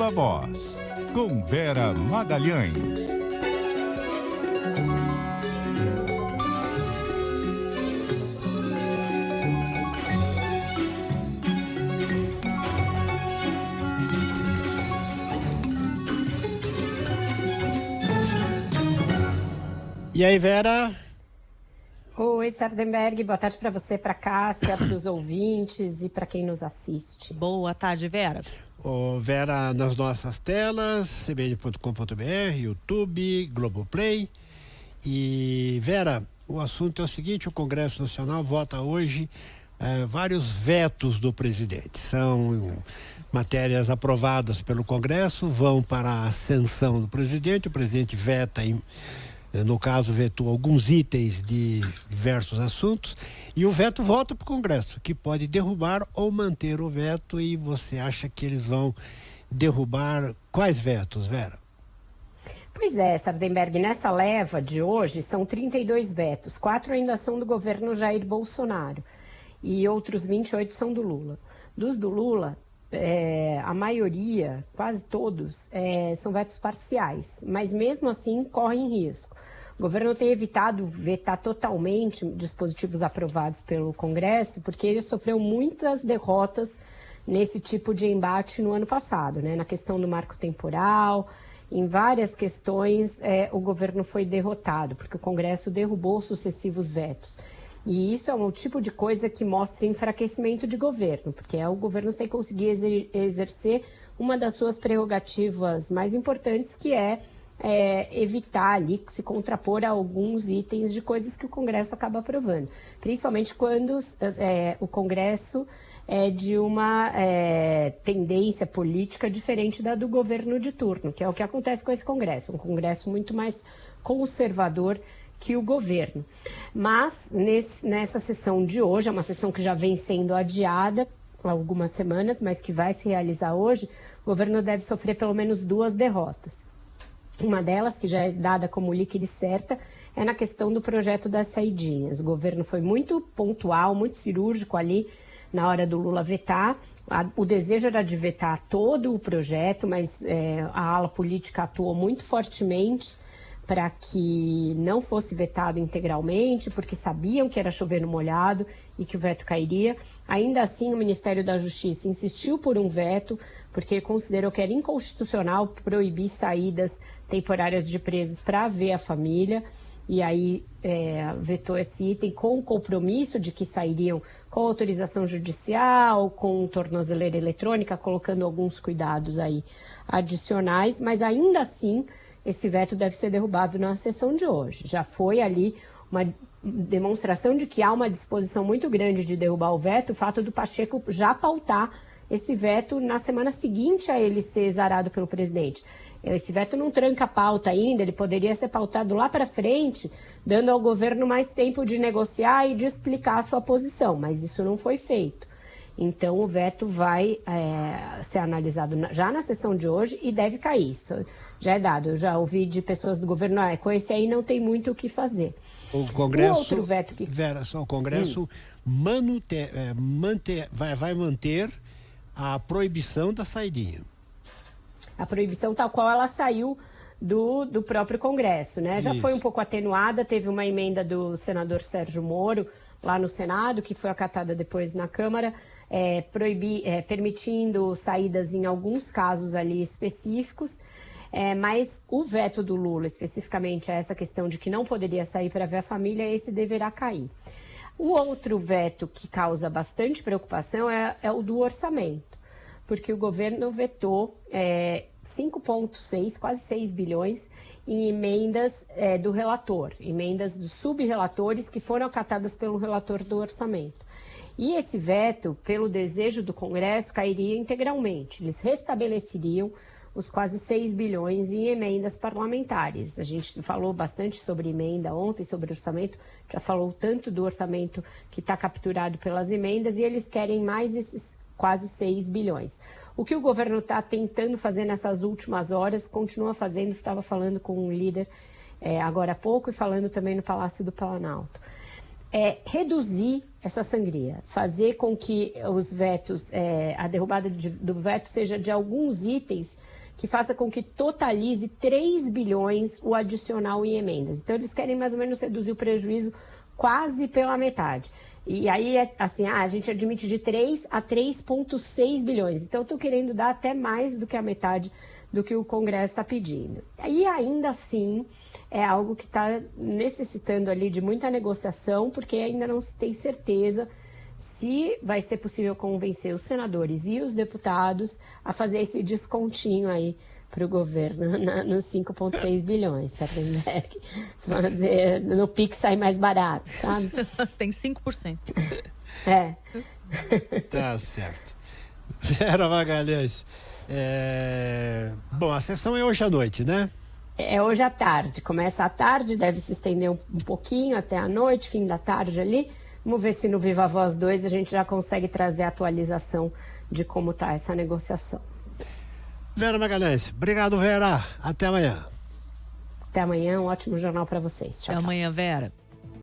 Viva Voz, com Vera Magalhães. E aí, Vera? Oi, Sardenberg, boa tarde para você, para Cássia, para os ouvintes e para quem nos assiste. Boa tarde, Vera. Vera, nas nossas telas, cbn.com.br, YouTube, Globoplay. E, Vera, o assunto é o seguinte: o Congresso Nacional vota hoje vários vetos do presidente. São matérias aprovadas pelo Congresso, vão para a sanção do presidente. O presidente veta, no caso, vetou alguns itens de diversos assuntos, e o veto volta para o Congresso, que pode derrubar ou manter o veto. E você acha que eles vão derrubar quais vetos, Vera? Pois é, Sardenberg, nessa leva de hoje são 32 vetos, 4 ainda são do governo Jair Bolsonaro e outros 28 são do Lula. Dos do Lula, a maioria, quase todos, são vetos parciais, mas mesmo assim correm risco. O governo tem evitado vetar totalmente dispositivos aprovados pelo Congresso, porque ele sofreu muitas derrotas nesse tipo de embate no ano passado, né? Na questão do marco temporal, em várias questões o governo foi derrotado, porque o Congresso derrubou sucessivos vetos. E isso é um tipo de coisa que mostra enfraquecimento de governo, porque é o governo sem conseguir exercer uma das suas prerrogativas mais importantes, que é evitar ali, se contrapor a alguns itens de coisas que o Congresso acaba aprovando. Principalmente quando o Congresso é de uma tendência política diferente da do governo de turno, que é o que acontece com esse Congresso. Um Congresso muito mais conservador que o governo. Mas nessa sessão de hoje, é uma sessão que já vem sendo adiada há algumas semanas, mas que vai se realizar hoje, o governo deve sofrer pelo menos 2 derrotas. Uma delas, que já é dada como líquida e certa, é na questão do projeto das saidinhas. O governo foi muito pontual, muito cirúrgico ali na hora do Lula vetar. O desejo era de vetar todo o projeto, mas a ala política atuou muito fortemente para que não fosse vetado integralmente, porque sabiam que era chover no molhado e que o veto cairia. Ainda assim, o Ministério da Justiça insistiu por um veto, porque considerou que era inconstitucional proibir saídas temporárias de presos para ver a família, e aí vetou esse item com o compromisso de que sairiam com autorização judicial, com tornozeleira eletrônica, colocando alguns cuidados aí adicionais, mas ainda assim esse veto deve ser derrubado na sessão de hoje. Já foi ali uma demonstração de que há uma disposição muito grande de derrubar o veto, o fato do Pacheco já pautar esse veto na semana seguinte a ele ser exarado pelo presidente. Esse veto não tranca a pauta ainda, ele poderia ser pautado lá para frente, dando ao governo mais tempo de negociar e de explicar a sua posição, mas isso não foi feito. Então, o veto vai ser analisado já na sessão de hoje e deve cair. Isso já é dado. Eu já ouvi de pessoas do governo, com esse aí não tem muito o que fazer. O Congresso, o outro veto que... Vera, só o Congresso vai manter a proibição da saidinha. A proibição tal qual ela saiu do próprio Congresso, né? Já foi um pouco atenuada, teve uma emenda do senador Sérgio Moro lá no Senado, que foi acatada depois na Câmara, permitindo saídas em alguns casos ali específicos, mas o veto do Lula, especificamente essa questão de que não poderia sair para ver a família, esse deverá cair. O outro veto que causa bastante preocupação é o do orçamento, porque o governo vetou 5,6, quase 6 bilhões em emendas do relator, emendas dos sub-relatores que foram acatadas pelo relator do orçamento. E esse veto, pelo desejo do Congresso, cairia integralmente. Eles restabeleceriam os quase 6 bilhões em emendas parlamentares. A gente falou bastante sobre emenda ontem, sobre orçamento, já falou tanto do orçamento que está capturado pelas emendas, e eles querem mais esses quase 6 bilhões. O que o governo está tentando fazer nessas últimas horas, continua fazendo, estava falando com um líder agora há pouco e falando também no Palácio do Planalto, reduzir essa sangria, fazer com que os vetos, a derrubada do veto seja de alguns itens que faça com que totalize 3 bilhões o adicional em emendas. Então, eles querem mais ou menos reduzir o prejuízo quase pela metade. E aí, assim, a gente admite de 3 a 3,6 bilhões. Então, estou querendo dar até mais do que a metade do que o Congresso está pedindo. E ainda assim, é algo que está necessitando ali de muita negociação, porque ainda não se tem certeza se vai ser possível convencer os senadores e os deputados a fazer esse descontinho aí para o governo nos 5,6 bilhões, Sardenberg. Fazer no PIX sair mais barato, sabe? Tem 5%. É. Tá certo. Vera Magalhães, bom, a sessão é hoje à noite, né? É hoje à tarde. Começa à tarde, deve se estender um pouquinho até a noite, fim da tarde ali. Vamos ver se no Viva Voz 2 a gente já consegue trazer a atualização de como está essa negociação. Vera Magalhães, obrigado, Vera. Até amanhã. Até amanhã, um ótimo jornal para vocês. Tchau, Até tchau. amanhã, Vera.